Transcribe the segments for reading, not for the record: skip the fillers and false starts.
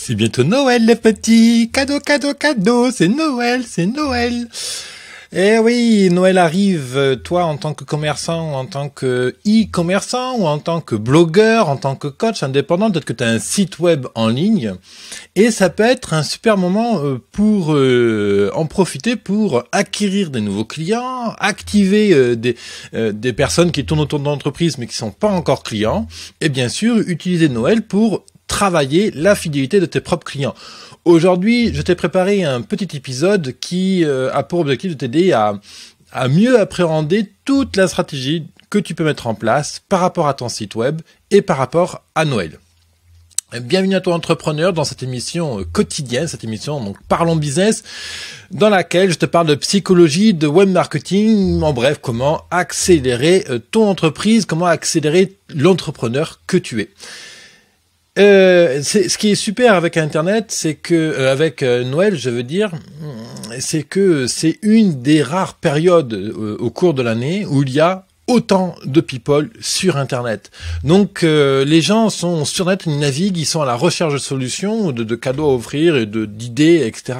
C'est bientôt Noël, les petits. Cadeau, cadeau, cadeau. C'est Noël, c'est Noël. Eh oui, Noël arrive. Toi, en tant que commerçant, en tant que e-commerçant, ou en tant que blogueur, en tant que coach indépendant, peut-être que tu as un site web en ligne. Et ça peut être un super moment pour en profiter pour acquérir des nouveaux clients, activer des personnes qui tournent autour de l'entreprise mais qui sont pas encore clients. Et bien sûr, utiliser Noël pour travailler la fidélité de tes propres clients. Aujourd'hui, je t'ai préparé un petit épisode qui a pour objectif de t'aider à mieux appréhender toute la stratégie que tu peux mettre en place par rapport à ton site web et par rapport à Noël. Bienvenue à toi entrepreneur dans cette émission quotidienne, cette émission donc Parlons Business, dans laquelle je te parle de psychologie, de web marketing, en bref, comment accélérer ton entreprise, comment accélérer l'entrepreneur que tu es. Ce qui est super avec Internet, c'est que avec Noël, je veux dire, c'est que c'est une des rares périodes au cours de l'année où il y a autant de people sur Internet. Donc les gens sont sur Internet, ils naviguent, ils sont à la recherche de solutions, de cadeaux à offrir, et d'idées, etc.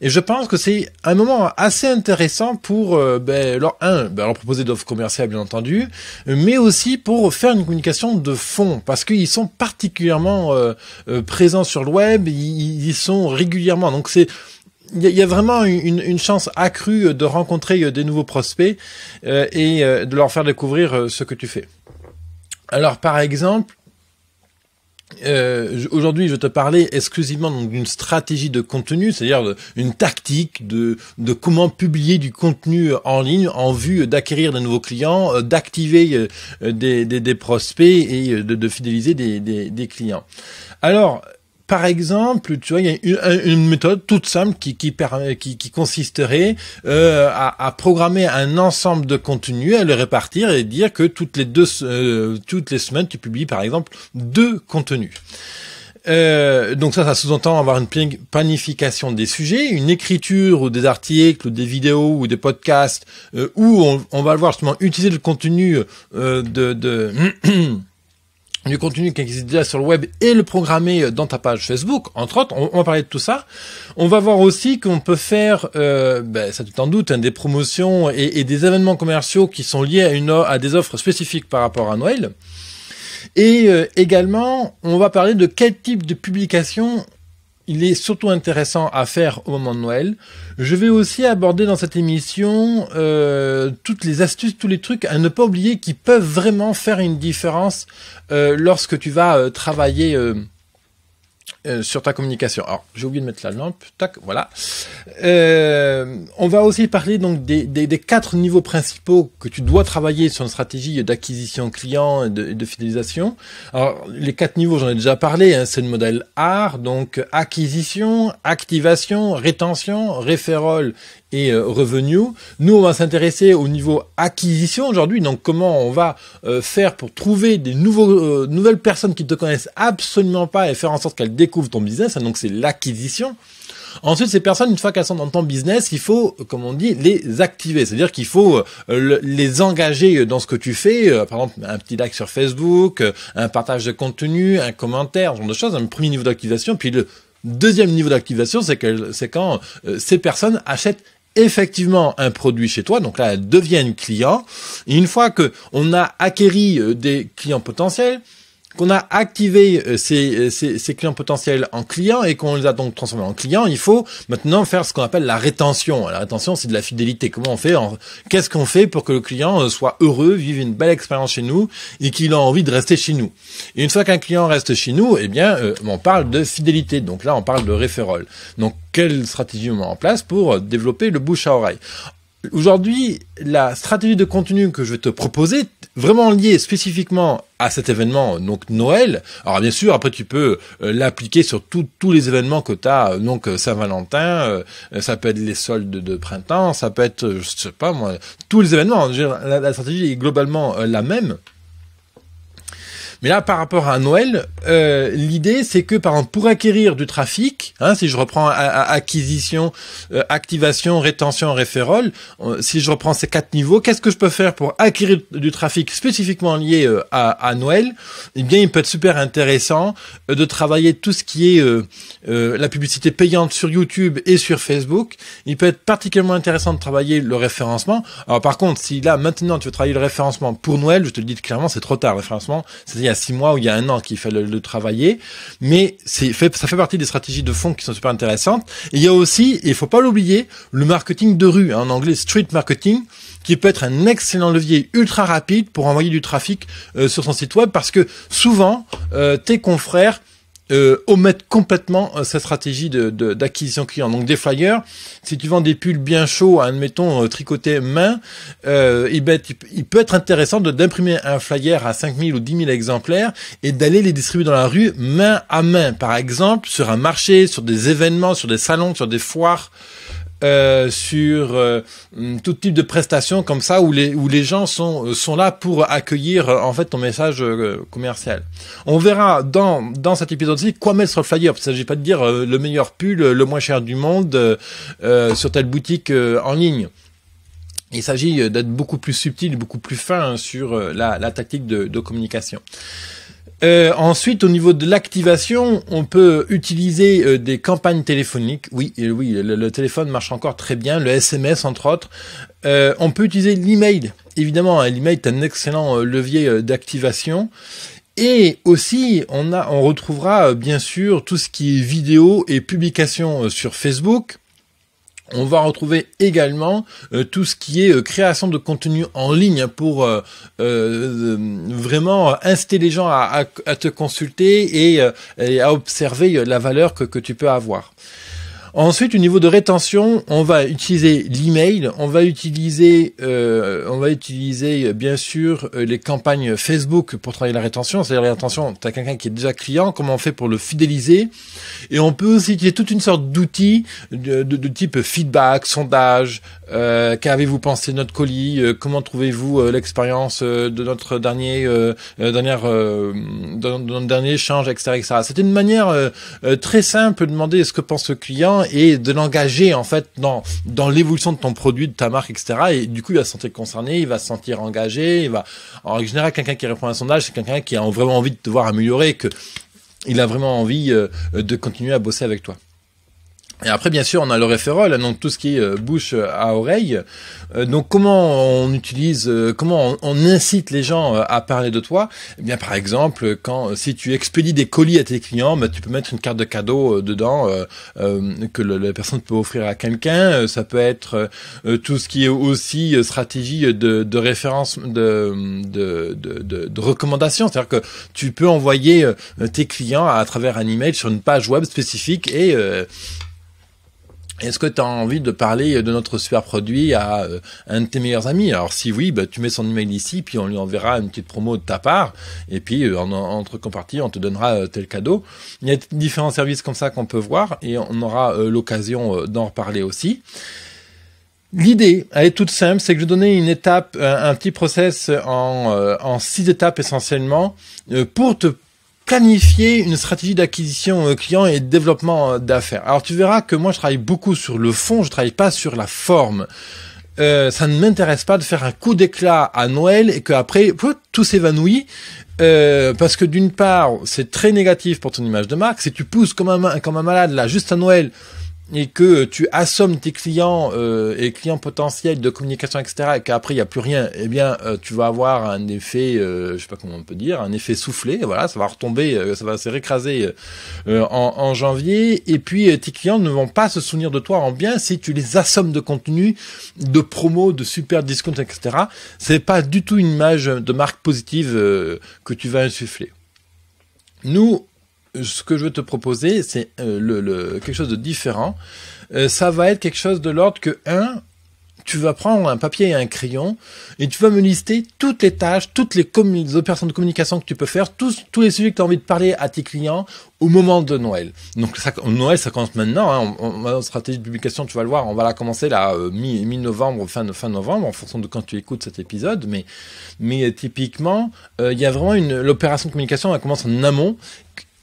Et je pense que c'est un moment assez intéressant pour leur proposer d'offres commerciales, bien entendu, mais aussi pour faire une communication de fond, parce qu'ils sont particulièrement présents sur le web, ils sont régulièrement. Donc il y a vraiment une chance accrue de rencontrer des nouveaux prospects et de leur faire découvrir ce que tu fais. Alors par exemple, aujourd'hui, je te parlais exclusivement donc d'une stratégie de contenu, c'est-à-dire une tactique de comment publier du contenu en ligne en vue d'acquérir de nouveaux clients, d'activer des prospects et de fidéliser des clients. Alors, par exemple, tu vois, il y a une méthode toute simple qui consisterait à programmer un ensemble de contenus, à le répartir et dire que toutes les semaines, tu publies par exemple 2 contenus. Donc ça sous-entend avoir une planification des sujets, une écriture ou des articles, ou des vidéos ou des podcasts où on va voir justement utiliser le contenu du contenu qui existe déjà sur le web et le programmer dans ta page Facebook, entre autres. On va parler de tout ça. On va voir aussi qu'on peut faire, ça tu t'en doutes, des promotions et des événements commerciaux qui sont liés à des offres spécifiques par rapport à Noël. Et également, on va parler de quel type de publication il est surtout intéressant à faire au moment de Noël. Je vais aussi aborder dans cette émission toutes les astuces, tous les trucs à ne pas oublier qui peuvent vraiment faire une différence lorsque tu vas travailler sur ta communication. Alors, j'ai oublié de mettre la lampe. Tac, voilà. On va aussi parler donc des 4 niveaux principaux que tu dois travailler sur une stratégie d'acquisition client et de fidélisation. Alors, les 4 niveaux, j'en ai déjà parlé, c'est le modèle ART, donc acquisition, activation, rétention, referral et revenu. Nous, on va s'intéresser au niveau acquisition aujourd'hui, donc comment on va faire pour trouver des nouvelles personnes qui ne te connaissent absolument pas et faire en sorte qu'elles découvrent ton business, donc c'est l'acquisition. Ensuite, ces personnes, une fois qu'elles sont dans ton business, il faut, comme on dit, les activer. C'est-à-dire qu'il faut les engager dans ce que tu fais. Par exemple, un petit like sur Facebook, un partage de contenu, un commentaire, ce genre de choses. Un premier niveau d'activation. Puis le deuxième niveau d'activation, c'est quand ces personnes achètent effectivement un produit chez toi, donc là elles deviennent clients, et une fois que on a acquéri des clients potentiels, qu'on a activé ces clients potentiels en clients et qu'on les a donc transformés en clients, il faut maintenant faire ce qu'on appelle la rétention. La rétention, c'est de la fidélité. Comment on fait qu'est-ce qu'on fait pour que le client soit heureux, vive une belle expérience chez nous et qu'il a envie de rester chez nous. Et une fois qu'un client reste chez nous, eh bien, on parle de fidélité. Donc là, on parle de referral. Donc, quelle stratégie on met en place pour développer le bouche à oreille? Aujourd'hui, la stratégie de contenu que je vais te proposer, vraiment liée spécifiquement à cet événement, donc Noël. Alors bien sûr, après tu peux l'appliquer sur tous les événements que tu as, donc Saint-Valentin, ça peut être les soldes de printemps, ça peut être, je sais pas moi, tous les événements. La stratégie est globalement la même. Mais là, par rapport à Noël, l'idée, c'est que, par exemple, pour acquérir du trafic, si je reprends acquisition, activation, rétention, referral, si je reprends ces 4 niveaux, qu'est-ce que je peux faire pour acquérir du trafic spécifiquement lié à Noël? Eh bien, il peut être super intéressant de travailler tout ce qui est la publicité payante sur YouTube et sur Facebook. Il peut être particulièrement intéressant de travailler le référencement. Alors, par contre, si là, maintenant, tu veux travailler le référencement pour Noël, je te le dis clairement, c'est trop tard, le référencement. C'est il y a 6 mois ou il y a 1 an qu'il fallait le travailler. Mais ça fait partie des stratégies de fond qui sont super intéressantes. Et il y a aussi, et il faut pas l'oublier, le marketing de rue, en anglais street marketing, qui peut être un excellent levier ultra rapide pour envoyer du trafic sur son site web, parce que souvent, tes confrères omettent complètement cette stratégie d'acquisition client. Donc des flyers, si tu vends des pulls bien chauds, admettons tricotés main, il peut être intéressant d'imprimer un flyer à 5000 ou 10 000 exemplaires et d'aller les distribuer dans la rue main à main, par exemple sur un marché, sur des événements, sur des salons, sur des foires, sur tout type de prestations comme ça où les gens sont là pour accueillir en fait ton message commercial. On verra dans cet épisode-ci quoi mettre sur le flyer. Il ne s'agit pas de dire le meilleur pull, le moins cher du monde sur telle boutique en ligne. Il s'agit d'être beaucoup plus subtil, beaucoup plus fin sur la tactique de communication. Ensuite, au niveau de l'activation, on peut utiliser des campagnes téléphoniques. Oui, le téléphone marche encore très bien, le SMS entre autres. On peut utiliser l'email. Évidemment, l'email est un excellent levier d'activation. Et aussi, on retrouvera bien sûr tout ce qui est vidéo et publication sur Facebook. On va retrouver également tout ce qui est création de contenu en ligne pour vraiment inciter les gens à te consulter et à observer la valeur que tu peux avoir. Ensuite, au niveau de rétention, on va utiliser l'email, on va utiliser bien sûr les campagnes Facebook pour travailler la rétention. C'est-à-dire la rétention, tu as quelqu'un qui est déjà client, comment on fait pour le fidéliser? Et on peut aussi utiliser toute une sorte d'outils de type feedback, sondage, qu'avez-vous pensé de notre colis, comment trouvez-vous l'expérience de notre dernier échange, etc. C'est une manière très simple de demander ce que pense le client et de l'engager en fait dans l'évolution de ton produit, de ta marque, etc. Et du coup, il va se sentir concerné, il va se sentir engagé. En général, quelqu'un qui répond à un sondage, c'est quelqu'un qui a vraiment envie de te voir améliorer, que il a vraiment envie de continuer à bosser avec toi. Et après, bien sûr, on a le referral, donc tout ce qui est bouche à oreille. Donc, comment on utilise, comment on incite les gens à parler de toi? Eh bien, par exemple, si tu expédies des colis à tes clients, tu peux mettre une carte de cadeau dedans que la personne peut offrir à quelqu'un. Ça peut être tout ce qui est aussi stratégie de référence, de recommandation. C'est-à-dire que tu peux envoyer tes clients à travers un email sur une page web spécifique et est-ce que tu as envie de parler de notre super produit à un de tes meilleurs amis? Alors si oui, tu mets son email ici, puis on lui enverra une petite promo de ta part, et puis entre contrepartie, on te donnera tel cadeau. Il y a différents services comme ça qu'on peut voir, et on aura l'occasion d'en reparler aussi. L'idée, elle est toute simple, c'est que je donnais une étape, un petit process en 6 étapes essentiellement, pour te planifier une stratégie d'acquisition client et de développement d'affaires. Alors tu verras que moi je travaille beaucoup sur le fond, je travaille pas sur la forme. Ça ne m'intéresse pas de faire un coup d'éclat à Noël et qu'après tout s'évanouit. Parce que d'une part, c'est très négatif pour ton image de marque. Si tu pousses comme un malade là juste à Noël et que tu assommes tes clients et clients potentiels de communication, etc., et qu'après il n'y a plus rien, eh bien tu vas avoir un effet, je sais pas comment on peut dire, un effet soufflé. Voilà, ça va retomber, ça va se récraser en janvier. Et puis tes clients ne vont pas se souvenir de toi en bien si tu les assommes de contenu, de promos, de super discounts, etc. C'est pas du tout une image de marque positive que tu vas insuffler. Nous, ce que je veux te proposer, c'est quelque chose de différent. Ça va être quelque chose de l'ordre que, tu vas prendre un papier et un crayon et tu vas me lister toutes les tâches, toutes les opérations de communication que tu peux faire, tous les sujets que tu as envie de parler à tes clients au moment de Noël. Donc Noël, ça commence maintenant. Hein. On stratégie de publication, tu vas le voir, on va la commencer là mi-novembre, fin novembre, en fonction de quand tu écoutes cet épisode. Mais typiquement, il y a vraiment l'opération de communication, elle commence en amont.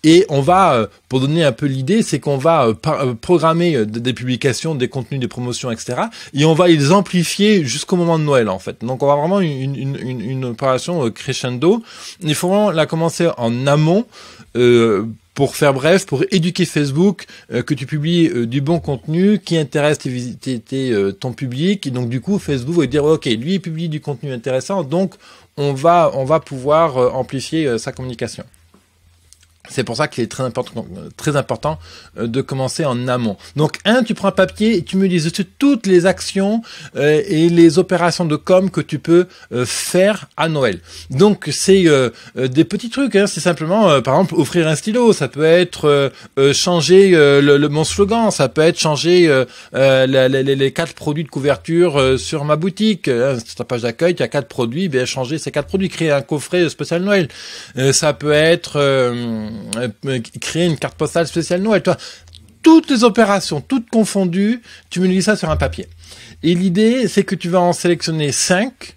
Et on va, pour donner un peu l'idée, c'est qu'on va programmer des publications, des contenus, des promotions, etc. Et on va les amplifier jusqu'au moment de Noël, en fait. Donc, on va vraiment une opération crescendo. Il faut vraiment la commencer en amont, pour faire bref, pour éduquer Facebook, que tu publies du bon contenu qui intéresse ton public. Et donc, du coup, Facebook va dire, OK, lui, il publie du contenu intéressant, donc on va pouvoir amplifier sa communication. C'est pour ça qu'il est très important de commencer en amont. Donc, tu prends un papier et tu me lis toutes les actions et les opérations de com que tu peux faire à Noël. Donc, c'est des petits trucs. Hein. C'est simplement, par exemple, offrir un stylo. Ça peut être changer mon slogan. Ça peut être changer les 4 produits de couverture sur ma boutique. Sur ta page d'accueil, tu as 4 produits. Ben, changer ces 4 produits. Créer un coffret spécial Noël. Ça peut être créer une carte postale spéciale Noël. Toi, toutes les opérations, toutes confondues, tu me lis ça sur un papier. Et l'idée, c'est que tu vas en sélectionner 5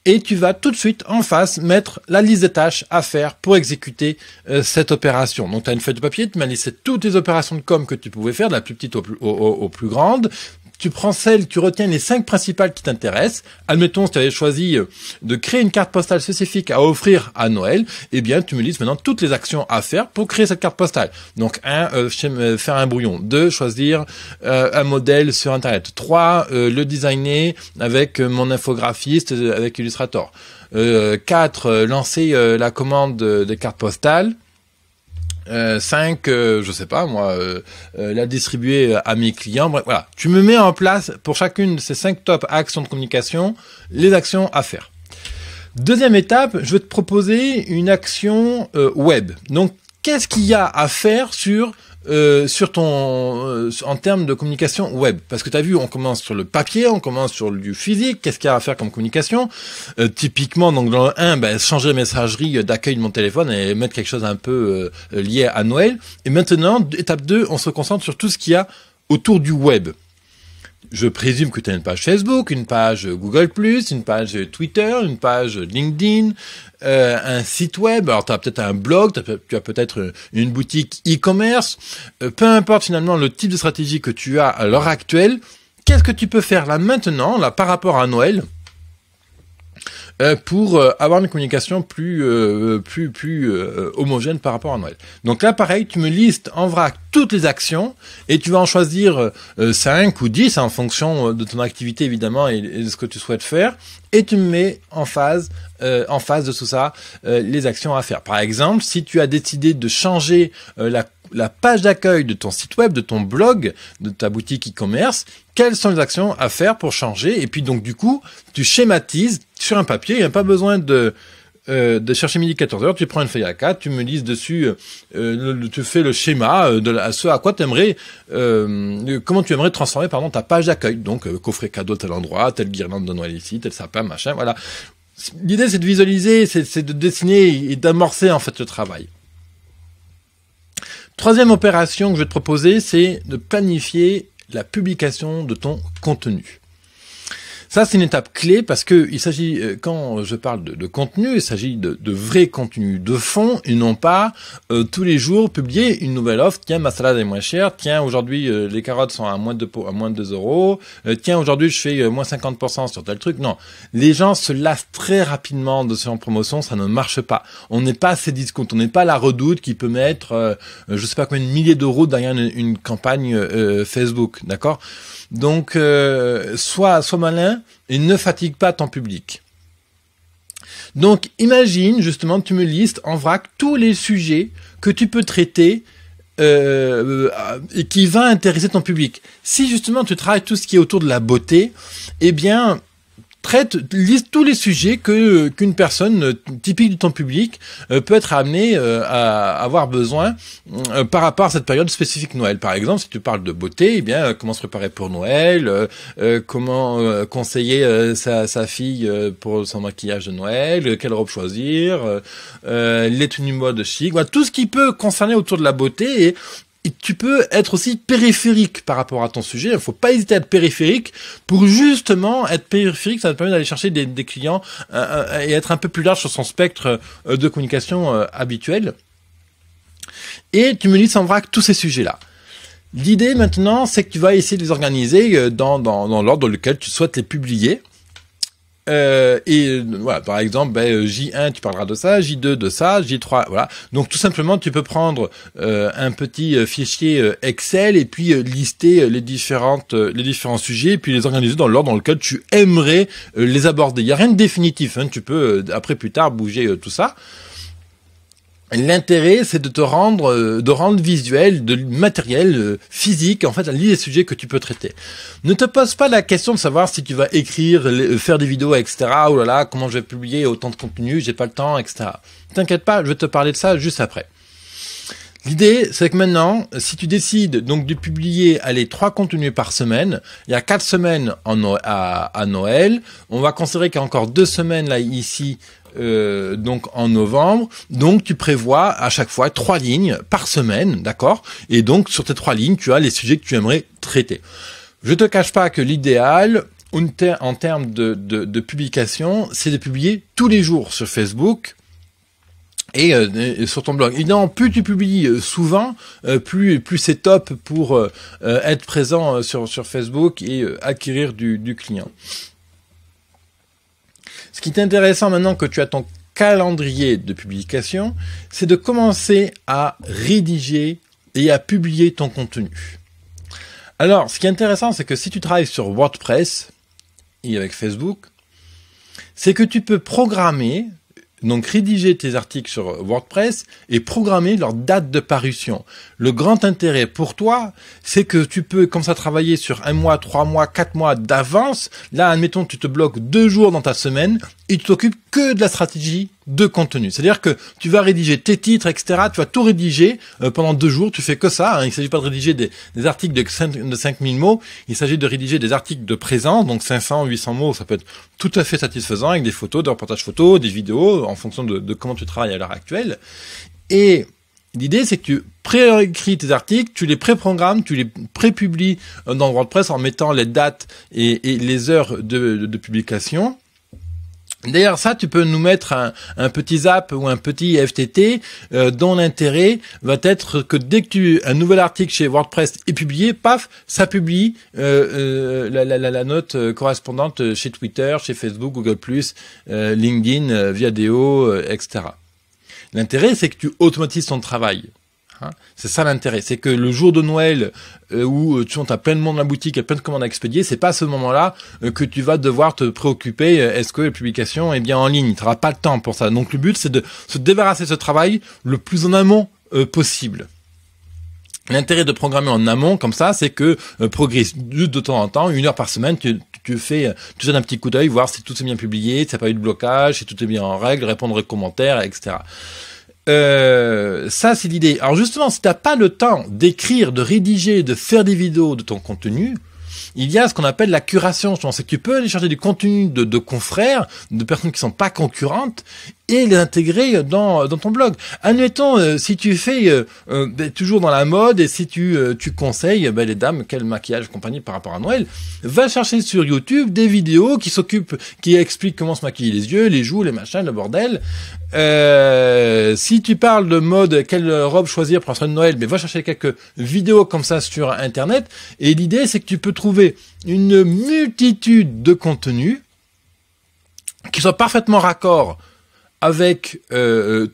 et tu vas tout de suite en face mettre la liste des tâches à faire pour exécuter cette opération. Donc, tu as une feuille de papier, tu m'as listé toutes les opérations de com que tu pouvais faire, de la plus petite au plus grande. Tu prends tu retiens les 5 principales qui t'intéressent. Admettons, si tu avais choisi de créer une carte postale spécifique à offrir à Noël, eh bien, tu me listes maintenant toutes les actions à faire pour créer cette carte postale. Donc, 1, faire un brouillon. 2, choisir un modèle sur Internet. 3, le designer avec mon infographiste, avec Illustrator. 4, lancer la commande des cartes postales. 5, je sais pas moi, la distribuer à mes clients. Bref, voilà, tu me mets en place pour chacune de ces 5 top actions de communication les actions à faire. Deuxième étape, je vais te proposer une action web. Donc, qu'est-ce qu'il y a à faire sur en termes de communication web? Parce que tu as vu, on commence sur le papier, on commence sur du physique. Qu'est-ce qu'il y a à faire comme communication? Typiquement, donc dans le 1, changer la messagerie d'accueil de mon téléphone et mettre quelque chose un peu lié à Noël. Et maintenant, étape 2, on se concentre sur tout ce qu'il y a autour du web. Je présume que tu as une page Facebook, une page Google+, une page Twitter, une page LinkedIn, un site web. Alors, tu as peut-être un blog, tu as peut-être une boutique e-commerce. Peu importe finalement le type de stratégie que tu as à l'heure actuelle, qu'est-ce que tu peux faire là maintenant, là par rapport à Noël, pour avoir une communication plus homogène par rapport à Noël. Donc là, pareil, tu me listes en vrac toutes les actions et tu vas en choisir 5 ou 10 en fonction de ton activité évidemment et de ce que tu souhaites faire et tu me mets en face de tout ça les actions à faire. Par exemple, si tu as décidé de changer la page d'accueil de ton site web, de ton blog, de ta boutique e-commerce, quelles sont les actions à faire pour changer? Et puis donc du coup, tu schématises sur un papier, il n'y a pas besoin de chercher midi 14h, tu prends une feuille A4, tu me lises dessus, tu fais le schéma de ce à quoi tu aimerais, comment tu aimerais transformer ta page d'accueil. Donc coffret cadeau tel endroit, telle guirlande de Noël ici, tel sapin, machin, voilà. L'idée c'est de visualiser, c'est de dessiner et d'amorcer en fait le travail. Troisième opération que je vais te proposer, c'est de planifier la publication de ton contenu. Ça, c'est une étape clé parce que il s'agit, quand je parle de contenu, il s'agit de vrai contenu de fond et non pas tous les jours publier une nouvelle offre. Tiens, ma salade est moins chère. Tiens, aujourd'hui, les carottes sont à moins de 2 euros. Tiens, aujourd'hui, je fais moins 50% sur tel truc. Non. Les gens se lassent très rapidement de ce genre de promotion. Ça ne marche pas. On n'est pas assez discount. On n'est pas la Redoute qui peut mettre, je sais pas combien de milliers d'euros derrière une campagne Facebook. D'accord? Donc, sois malin et ne fatigue pas ton public. Donc, imagine, justement, tu me listes en vrac tous les sujets que tu peux traiter et qui va intéresser ton public. Si, justement, tu travailles tout ce qui est autour de la beauté, eh bien, liste tous les sujets qu'une personne typique de ton public peut être amenée à avoir besoin par rapport à cette période spécifique Noël. Par exemple, si tu parles de beauté, eh bien comment se préparer pour Noël, comment conseiller sa fille pour son maquillage de Noël, quelle robe choisir, les tenues mode chic, voilà, tout ce qui peut concerner autour de la beauté. Et tu peux être aussi périphérique par rapport à ton sujet. Il ne faut pas hésiter à être périphérique pour justement être périphérique. Ça te permet d'aller chercher des clients et être un peu plus large sur son spectre de communication habituel. Et tu me listes en vrac tous ces sujets-là. L'idée maintenant, c'est que tu vas essayer de les organiser dans l'ordre dans lequel tu souhaites les publier. Et voilà, par exemple, J1 tu parleras de ça, J2 de ça, J3 voilà. Donc tout simplement tu peux prendre un petit fichier Excel et puis lister les différents sujets et puis les organiser dans l'ordre dans lequel tu aimerais les aborder. Il y a rien de définitif, hein, tu peux après plus tard bouger tout ça. L'intérêt, c'est de rendre visuel, de matériel, physique, en fait, la liste des sujets que tu peux traiter. Ne te pose pas la question de savoir si tu vas écrire, faire des vidéos, etc. Oh là là, comment je vais publier autant de contenu, j'ai pas le temps, etc. T'inquiète pas, je vais te parler de ça juste après. L'idée, c'est que maintenant, si tu décides donc de publier, 3 contenus par semaine, il y a 4 semaines à Noël, on va considérer qu'il y a encore 2 semaines là ici, donc en novembre, donc tu prévois à chaque fois 3 lignes par semaine, d'accord? Et donc sur tes 3 lignes, tu as les sujets que tu aimerais traiter. Je te cache pas que l'idéal, en termes de publication, c'est de publier tous les jours sur Facebook. Et sur ton blog. Évidemment, plus tu publies souvent, plus c'est top pour être présent sur Facebook et acquérir du client. Ce qui est intéressant maintenant que tu as ton calendrier de publication, c'est de commencer à rédiger et à publier ton contenu. Alors, ce qui est intéressant, c'est que si tu travailles sur WordPress et avec Facebook, c'est que tu peux programmer, donc rédiger tes articles sur WordPress et programmer leur date de parution. Le grand intérêt pour toi, c'est que tu peux comme ça travailler sur 1 mois, 3 mois, 4 mois d'avance. Là, admettons, tu te bloques 2 jours dans ta semaine et tu t'occupes que de la stratégie de contenu. C'est-à-dire que tu vas rédiger tes titres, etc. Tu vas tout rédiger pendant 2 jours. Tu fais que ça. Hein. Il ne s'agit pas de rédiger des articles de 5000 mots. Il s'agit de rédiger des articles de présence, donc 500, 800 mots. Ça peut être tout à fait satisfaisant avec des photos, des reportages photos, des vidéos, en fonction de comment tu travailles à l'heure actuelle. Et l'idée, c'est que tu préécris tes articles, tu les préprogrammes, tu les prépublies dans WordPress en mettant les dates et les heures de publication. D'ailleurs, ça, tu peux nous mettre un petit zap ou un petit FTT dont l'intérêt va être que dès que un nouvel article chez WordPress est publié, paf, ça publie la note correspondante chez Twitter, chez Facebook, Google+, LinkedIn, Viadeo, etc. L'intérêt, c'est que tu automatises ton travail. Hein, c'est ça l'intérêt, c'est que le jour de Noël où tu as plein de monde dans la boutique, il y a plein de commandes à expédier, c'est pas à ce moment-là que tu vas devoir te préoccuper est-ce que la publication est bien en ligne. Tu n'auras pas le temps pour ça. Donc le but, c'est de se débarrasser de ce travail le plus en amont possible. L'intérêt de programmer en amont comme ça, c'est que progresse de temps en temps, 1 heure par semaine, tu jettes un petit coup d'œil, voir si tout est bien publié, si ça n'a pas eu de blocage, si tout est bien en règle, répondre aux commentaires, etc. Ça c'est l'idée. Alors justement, si t'as pas le temps d'écrire, de rédiger, de faire des vidéos de ton contenu, il y a ce qu'on appelle la curation. C'est que tu peux aller chercher du contenu de confrères, de personnes qui sont pas concurrentes, et les intégrer dans ton blog. Admettons, si tu fais toujours dans la mode et si tu conseilles les dames quel maquillage compagnie par rapport à Noël, va chercher sur YouTube des vidéos qui expliquent comment se maquiller les yeux, les joues, les machins, le bordel. Si tu parles de mode, quelle robe choisir pour la soirée de Noël, va chercher quelques vidéos comme ça sur Internet. Et l'idée, c'est que tu peux trouver une multitude de contenus qui soient parfaitement raccord avec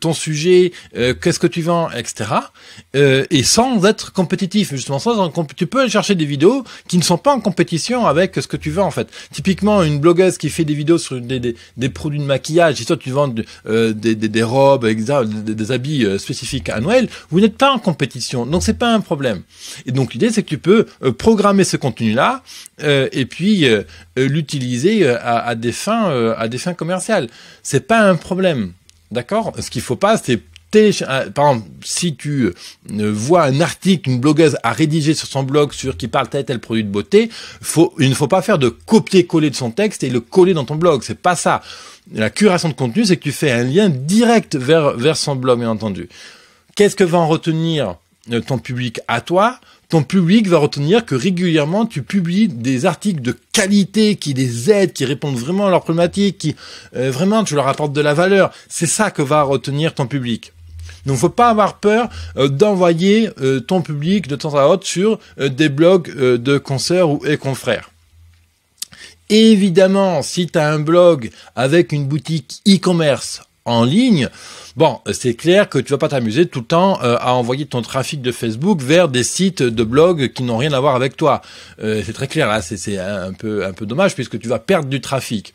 ton sujet, qu'est-ce que tu vends, etc. Et sans être compétitif, justement, tu peux aller chercher des vidéos qui ne sont pas en compétition avec ce que tu vends en fait. Typiquement, une blogueuse qui fait des vidéos sur des produits de maquillage, si toi tu vends des robes, etc., des habits spécifiques à Noël, vous n'êtes pas en compétition, donc c'est pas un problème. Et donc l'idée c'est que tu peux programmer ce contenu-là et puis l'utiliser à des fins commerciales. C'est pas un problème. D'accord? Ce qu'il faut pas, c'est par exemple, si tu vois un article, une blogueuse a rédigé sur son blog qui parle tel produit de beauté, il ne faut pas faire de copier-coller de son texte et le coller dans ton blog. C'est pas ça. La curation de contenu, c'est que tu fais un lien direct vers son blog, bien entendu. Qu'est-ce que va en retenir ton public à toi? Ton public va retenir que régulièrement tu publies des articles de qualité qui les aident, qui répondent vraiment à leurs problématiques, qui vraiment tu leur apportes de la valeur. C'est ça que va retenir ton public. Donc faut pas avoir peur d'envoyer ton public de temps à autre sur des blogs de consoeurs et confrères. Évidemment, si tu as un blog avec une boutique e-commerce en ligne, bon, c'est clair que tu vas pas t'amuser tout le temps à envoyer ton trafic de Facebook vers des sites de blog qui n'ont rien à voir avec toi. C'est très clair, là, c'est un peu dommage puisque tu vas perdre du trafic.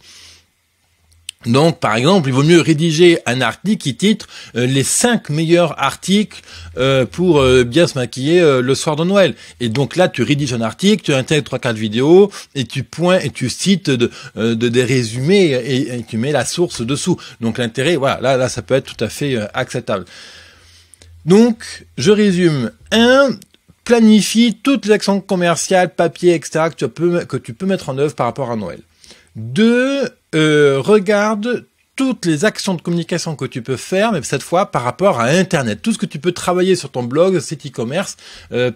Donc, par exemple, il vaut mieux rédiger un article qui titre les 5 meilleurs articles pour bien se maquiller le soir de Noël. Et donc là, tu rédiges un article, tu intègres 3-4 vidéos et tu pointes et tu cites des résumés et tu mets la source dessous. Donc l'intérêt, voilà, là, ça peut être tout à fait acceptable. Donc, je résume. 1. Planifie toutes les actions commerciales, papier, etc. que tu peux mettre en œuvre par rapport à Noël. 2. Regarde toutes les actions de communication que tu peux faire, mais cette fois par rapport à Internet. Tout ce que tu peux travailler sur ton blog, site e-commerce,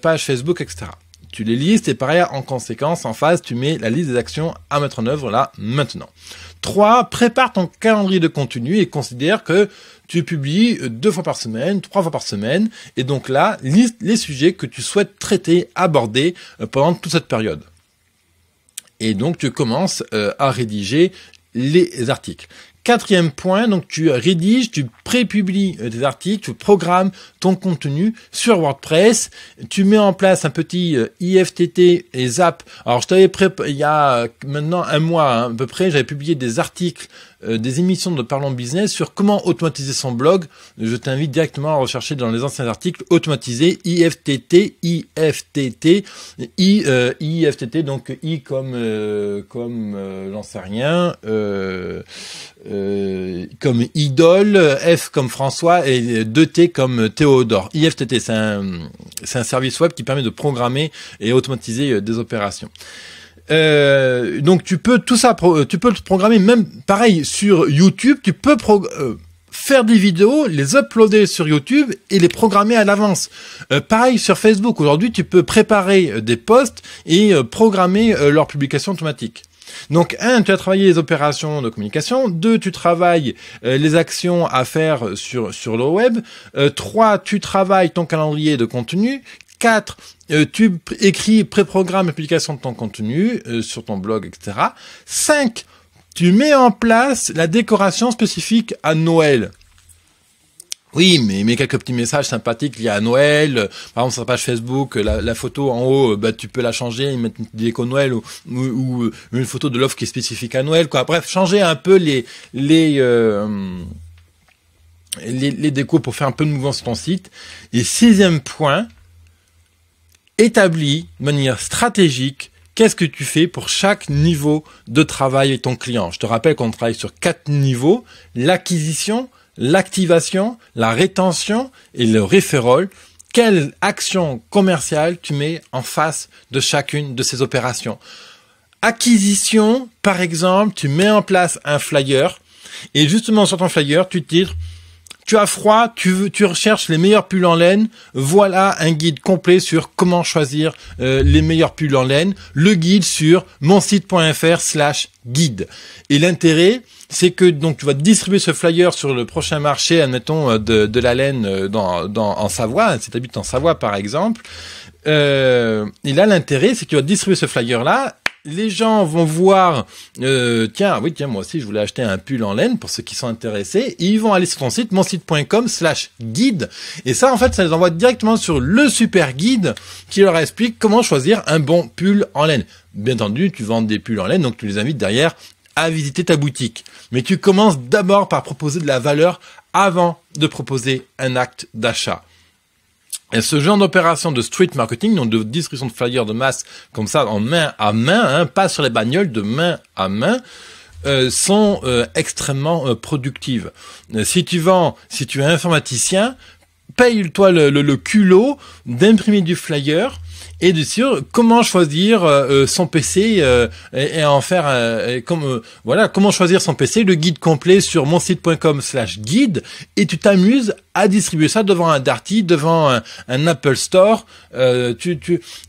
page Facebook, etc. Tu les listes et pareil, en conséquence, en face, tu mets la liste des actions à mettre en œuvre là, maintenant. 3. Prépare ton calendrier de contenu et considère que tu publies 2 fois par semaine, 3 fois par semaine. Et donc là, liste les sujets que tu souhaites traiter, aborder pendant toute cette période. Et donc, tu commences à rédiger les articles. 4e point, donc tu rédiges, tu prépublies des articles, tu programmes ton contenu sur WordPress, tu mets en place un petit IFTT et Zap. Alors je t'avais il y a maintenant un mois à peu près, j'avais publié des articles, des émissions de Parlons Business sur comment automatiser son blog. Je t'invite directement à rechercher dans les anciens articles automatiser IFTT, IFTT, donc I comme j'en sais rien, comme idole, F comme François et 2T comme Théodore. IFTT, c'est un service web qui permet de programmer et automatiser des opérations. Donc tu peux tu peux le programmer même pareil sur YouTube. Tu peux faire des vidéos, les uploader sur YouTube et les programmer à l'avance. Pareil sur Facebook. Aujourd'hui, tu peux préparer des posts et programmer leur publication automatique. Donc 1, tu as travaillé les opérations de communication. 2, tu travailles les actions à faire sur le web. 3, tu travailles ton calendrier de contenu. 4, tu écris, préprogrammes la publication de ton contenu sur ton blog, etc. 5, tu mets en place la décoration spécifique à Noël. Oui, mais quelques petits messages sympathiques liés à Noël. Par exemple, sur ta page Facebook, la photo en haut, tu peux la changer, mettre une déco Noël ou une photo de l'offre qui est spécifique à Noël, quoi. Bref, changer un peu les décos pour faire un peu de mouvement sur ton site. Et 6e point, établis de manière stratégique qu'est-ce que tu fais pour chaque niveau de travail avec ton client. Je te rappelle qu'on travaille sur 4 niveaux: l'acquisition, l'activation, la rétention et le referral. Quelle action commerciale tu mets en face de chacune de ces opérations? Acquisition, par exemple, tu mets en place un flyer et justement sur ton flyer, tu titres: tu as froid, tu recherches les meilleurs pulls en laine. Voilà un guide complet sur comment choisir les meilleurs pulls en laine. Le guide sur monsite.fr/guide. Et l'intérêt, c'est que donc tu vas distribuer ce flyer sur le prochain marché, admettons de la laine en Savoie. Si tu habites en Savoie par exemple. Et là, l'intérêt, c'est que tu vas distribuer ce flyer là. les gens vont voir, tiens, moi aussi je voulais acheter un pull en laine pour ceux qui sont intéressés. Et ils vont aller sur ton site, monsite.com/guide. Et ça, en fait, ça les envoie directement sur le super guide qui leur explique comment choisir un bon pull en laine. Bien entendu, tu vends des pulls en laine, donc tu les invites derrière à visiter ta boutique. Mais tu commences d'abord par proposer de la valeur avant de proposer un acte d'achat. Et ce genre d'opération de street marketing, donc de distribution de flyers de masse, comme ça, en main à main, pas sur les bagnoles, de main à main, sont extrêmement productives. Si tu es informaticien, paye-toi le culot d'imprimer du flyer et de dire comment choisir son PC et en faire comment choisir son PC, le guide complet sur monsite.com/guide, et tu t'amuses à distribuer ça devant un Darty, devant un Apple Store.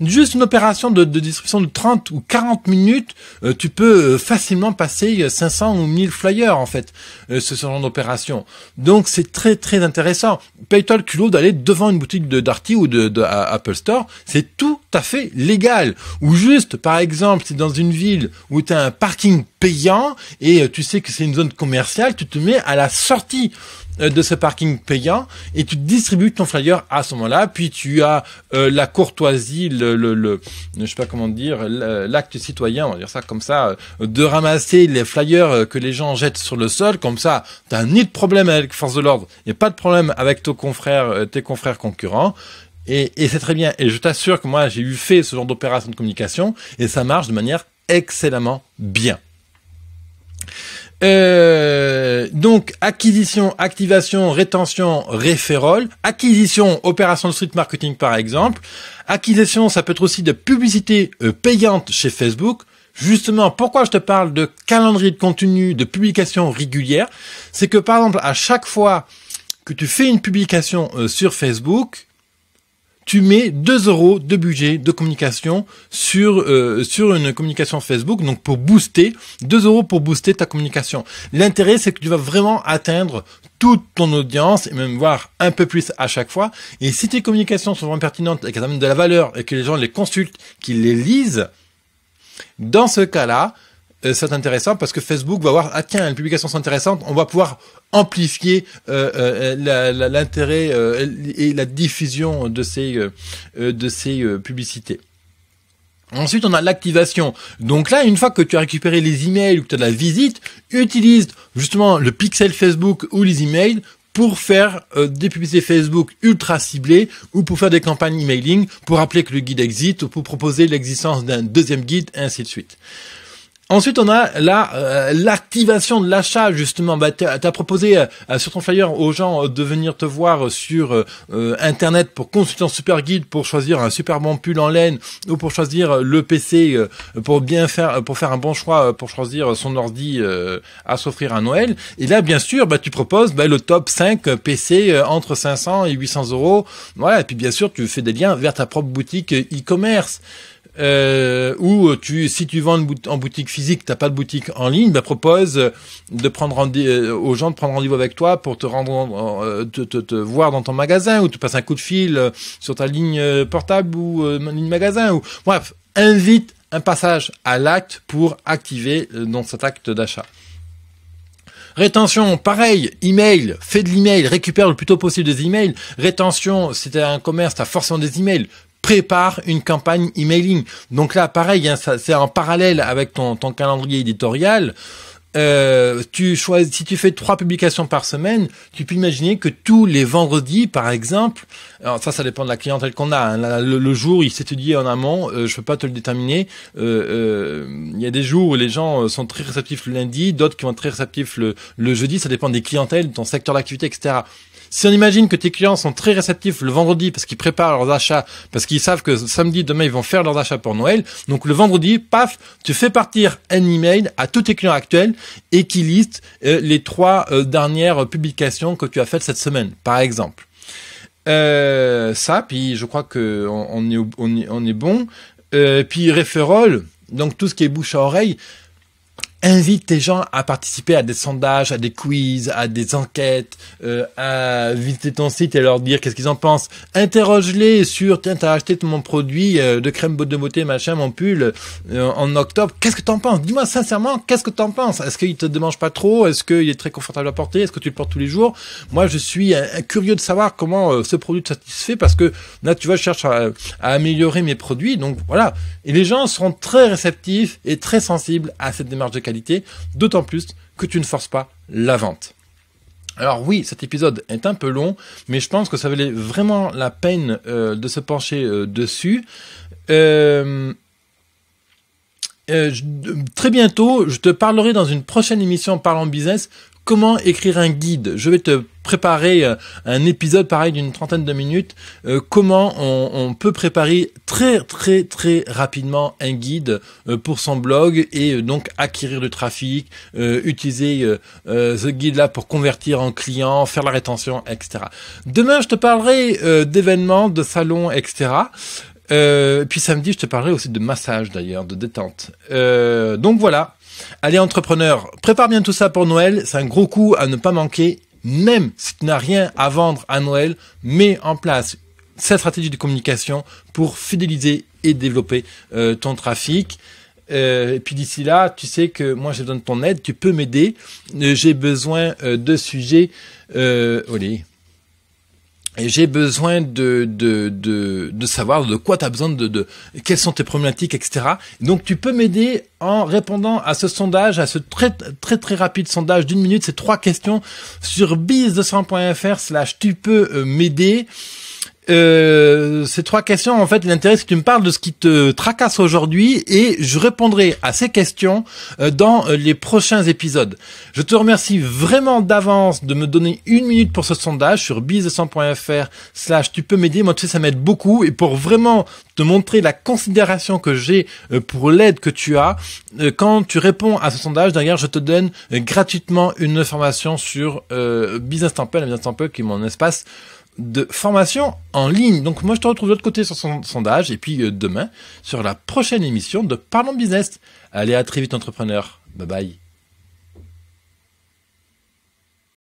Juste une opération de distribution de 30 ou 40 minutes, tu peux facilement passer 500 ou 1000 flyers, en fait, ce genre d'opération. Donc, c'est très, très intéressant. Paye-toi le culot d'aller devant une boutique de Darty ou de Apple Store. C'est tout à fait légal. Ou juste, par exemple, si dans une ville où tu as un parking payant et tu sais que c'est une zone commerciale, tu te mets à la sortie de ce parking payant et tu distribues ton flyer à ce moment-là. Puis tu as la courtoisie, je sais pas comment dire, l'acte citoyen, on va dire ça comme ça, de ramasser les flyers que les gens jettent sur le sol. Comme ça, t'as ni de problème avec les forces de l'ordre et pas de problème avec tes confrères concurrents. Et c'est très bien. Et je t'assure que moi, j'ai fait ce genre d'opération de communication et ça marche de manière excellemment bien. Donc, acquisition, activation, rétention, référol. Acquisition, opération de street marketing par exemple. Acquisition, ça peut être aussi de publicité payante chez Facebook. Justement, pourquoi je te parle de calendrier de contenu, de publication régulière, c'est que par exemple, à chaque fois que tu fais une publication sur Facebook, tu mets 2 € de budget de communication sur une communication Facebook, donc pour booster, 2 € pour booster ta communication. L'intérêt, c'est que tu vas vraiment atteindre toute ton audience, et même voir un peu plus à chaque fois. Et si tes communications sont vraiment pertinentes et qu'elles amènent de la valeur et que les gens les consultent, qu'ils les lisent, dans ce cas-là, c'est intéressant parce que Facebook va voir, ah tiens, une publication c'est intéressante, on va pouvoir amplifier l'intérêt et la diffusion de ces publicités. Ensuite, on a l'activation. Donc là, une fois que tu as récupéré les emails ou que tu as de la visite, utilise justement le pixel Facebook ou les emails pour faire des publicités Facebook ultra ciblées ou pour faire des campagnes emailing pour rappeler que le guide existe ou pour proposer l'existence d'un deuxième guide, et ainsi de suite. Ensuite, on a l'activation de l'achat, justement. T'as proposé sur ton flyer aux gens de venir te voir sur Internet pour consulter un super guide, pour choisir un super bon pull en laine, ou pour choisir le PC pour faire un bon choix, pour choisir son ordi à s'offrir à Noël. Et là, bien sûr, tu proposes le top 5 PC entre 500 et 800 €. Voilà. Et puis, bien sûr, tu fais des liens vers ta propre boutique e-commerce. Ou si tu vends en boutique physique, t'as pas de boutique en ligne, propose de prendre aux gens de prendre rendez-vous avec toi pour te voir dans ton magasin, ou te passer un coup de fil sur ta ligne portable ou ligne magasin, ou bref, invite un passage à l'acte pour activer dans cet acte d'achat. Rétention, pareil, email, fais de l'email, récupère le plus tôt possible des emails. Rétention, si t'as un commerce, t'as forcément des emails. Prépare une campagne emailing. Donc là, pareil, c'est en parallèle avec ton calendrier éditorial. Si tu fais 3 publications par semaine, tu peux imaginer que tous les vendredis, par exemple, alors ça dépend de la clientèle qu'on a. Hein. Le jour, il s'est étudié en amont. Je peux pas te le déterminer. Il y a des jours où les gens sont très réceptifs le lundi, d'autres qui vont être très réceptifs le jeudi. Ça dépend des clientèles, de ton secteur d'activité, etc. Si on imagine que tes clients sont très réceptifs le vendredi parce qu'ils préparent leurs achats, parce qu'ils savent que samedi, demain, ils vont faire leurs achats pour Noël. Donc le vendredi, paf, tu fais partir un email à tous tes clients actuels et qui liste les 3 dernières publications que tu as faites cette semaine, par exemple. Puis je crois que on est bon. Puis referral, donc tout ce qui est bouche à oreille. invite tes gens à participer à des sondages, à des quiz, à des enquêtes, à visiter ton site et leur dire qu'est-ce qu'ils en pensent. Interroge-les sur, tiens, t'as acheté mon produit de crème de beauté, machin, mon pull, en octobre. Qu'est-ce que t'en penses? Dis-moi sincèrement, qu'est-ce que t'en penses? Est-ce qu'il te démange pas trop? Est-ce qu'il est très confortable à porter? Est-ce que tu le portes tous les jours? Moi, je suis curieux de savoir comment ce produit te satisfait parce que là, tu vois, je cherche à améliorer mes produits. Donc, voilà. Et les gens seront très réceptifs et très sensibles à cette démarche de qualité, d'autant plus que tu ne forces pas la vente. Alors oui, cet épisode est un peu long, mais je pense que ça valait vraiment la peine de se pencher dessus. Très bientôt, je te parlerai dans une prochaine émission Parlons Business comment écrire un guide. Je vais te préparer un épisode pareil d'une trentaine de minutes, comment on peut préparer très rapidement un guide pour son blog et donc acquérir du trafic, utiliser ce guide-là pour convertir en client, faire la rétention, etc. Demain, je te parlerai d'événements, de salons, etc. Puis samedi, je te parlerai aussi de massage d'ailleurs, de détente. Donc voilà. Allez entrepreneur, prépare bien tout ça pour Noël. C'est un gros coup à ne pas manquer. Même si tu n'as rien à vendre à Noël, mets en place cette stratégie de communication pour fidéliser et développer ton trafic. Et puis d'ici là, tu sais que moi j'ai besoin de ton aide. Tu peux m'aider. J'ai besoin de sujets. Et j'ai besoin de savoir de quoi tu as besoin, quelles sont tes problématiques, etc. Donc tu peux m'aider en répondant à ce sondage, à ce très rapide sondage d'1 minute, ces 3 questions sur biz200.fr/ tu peux m'aider. Ces 3 questions, en fait, l'intérêt c'est que tu me parles de ce qui te tracasse aujourd'hui et je répondrai à ces questions dans les prochains épisodes. Je te remercie vraiment d'avance de me donner 1 minute pour ce sondage sur biz200.fr/ tu peux m'aider. Moi, tu sais, ça m'aide beaucoup et pour vraiment te montrer la considération que j'ai pour l'aide que tu as, quand tu réponds à ce sondage, derrière, je te donne gratuitement une formation sur Business Temple, Business Temple qui est mon espace de formation en ligne. Donc moi je te retrouve de l'autre côté sur son sondage et puis demain sur la prochaine émission de Parlons Business. Allez, à très vite entrepreneur. Bye bye.